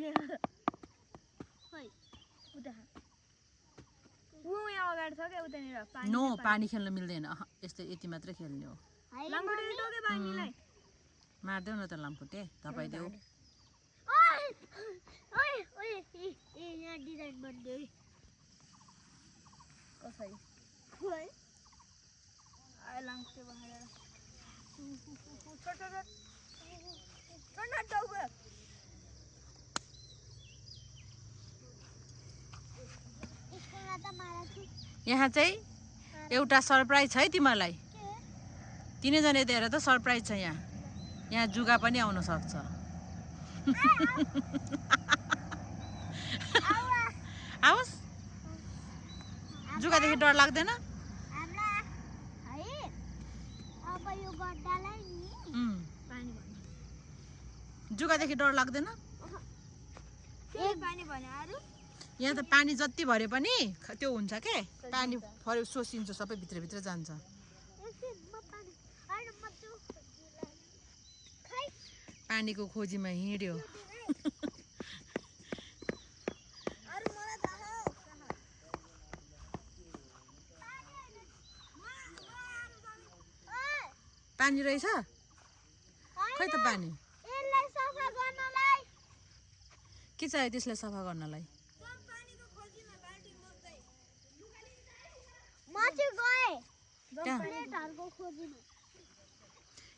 पानी खै उता उ यहाँ अगाडि छ के उतानिर पानी नो पानी खेल्न मिल्दैन यस्तो यति मात्र खेल्ने हो लामखुट्टेले टोके पानीलाई मार्देऊ न त लामखुट्टे तपाईदेऊ ओइ ओइ ओइ ए यहाँ डिजाइन बन्दै कसरी खोइ आइ लामखुट्टे बहालेर छोट टाउको यसकोमा त मारा छु यहाँ चाहिँ एउटा सरप्राइज छ है तिमीलाई तिनैजना यता हेर त सरप्राइज छ यहाँ जुगा पनि आउन सक्छ आओस् जुगादेखि डर लाग्दैन आमा है अब यो गड्डालाई नि पानी भर्नु जुगादेखि डर लाग्दैन के पानी भने अरु यहाँ त पानी जति भरे पनि त्यो हुन्छ के पानी फर्यो सोसिन्छ सबै भित्रभित्र जान्छ पानीको खोजीमा हिँड्यो पानी रहेछ खै त पानी यसलाई सफा गर्नलाई के चाहियो त्यसलाई सफा गर्नलाई म चाहिँ गए कहाँ? प्लेटहरुको खोजीमा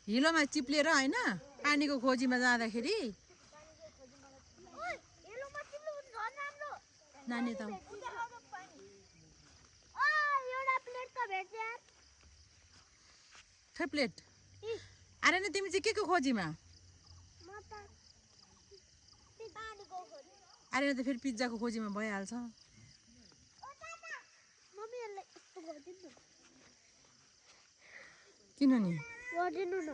हिलोमा चिप्लेर हैन पानीको खोजीमा जाँदाखेरि ओइ हेलोमा चिप्लो झन् राम्रो नानी त आ एउटा प्लेट त भेट्छ यार खै प्लेट अरे नि तिमी चाहिँ के को खोजीमा म त पानीको खोजी अरे नि त फेरि पिज्जाको खोजीमा भइहाल्छ ओ दादा मम्मीहरुले यस्तो गर्दिनु किन नि गर्दिनु न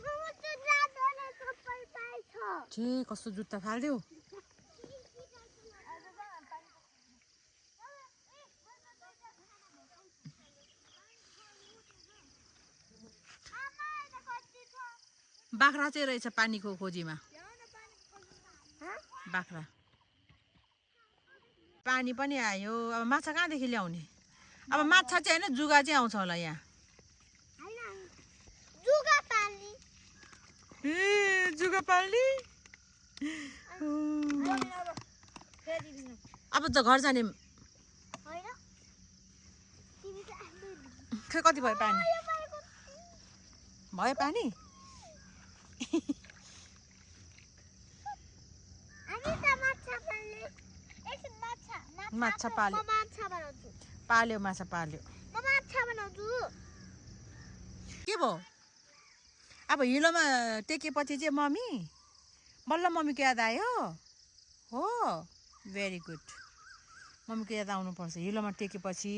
मम्मी त्यो जादुले सबै पाइछ छे कस्तो जुत्ता फाल्दियो बाख्रा चाहिँ रहेछ पानीको खोजीमा बाख्रा पानी पनि आयो अब माछा कहाँदेखि ल्याउने अब माछा चाहिँ होइन जुगा चाहिँ आउँछ होला यहाँ जुगा पाल्ने ए जुगा पाल्ने अब त घर जाने होइन तिमी चाहिँ आफै खै कति भयो पानी यो पाएको भयो पानी हामी त माछा पाल्ने एकछिन माछा पाल्यो। म माछा बनाउँछु पाल्यो माछा पाल्यो म माछा बनाउँछु के भयो अब हिलोमा टेकेपछि चाहिँ मम्मी बल्ल मम्मीको याद आयो हो भेरी गुड मम्मीको याद आउनुपर्छ हिलोमा टेकेपछि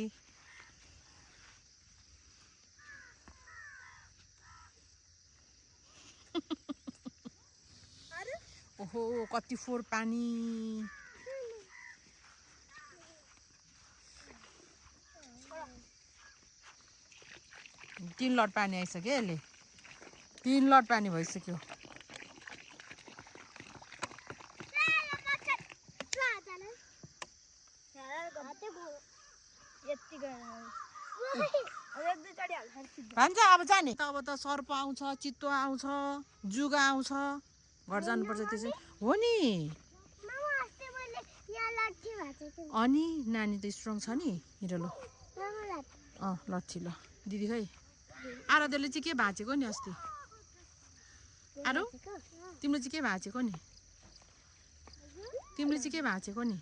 ओहो कति फोहोर पानी तीन लट पानी आइसक्यो यसले 3 लट पानी भइसक्यो भन्छ अब जाने अब त सर्प आउँछ चित्तो आउँछ जुगा आउँछ घर जानुपर्छ त्यसै हो नि अनि नानी त स्ट्रङ छ नि हिरोलो लट्ठी ल दिदी खै आराध्यले चाहिँ के भाँचेको नि अस्ति आरो तिमीले चाहिँ के भाँचेको नि तिमीले चाहिँ के भाँचेको नि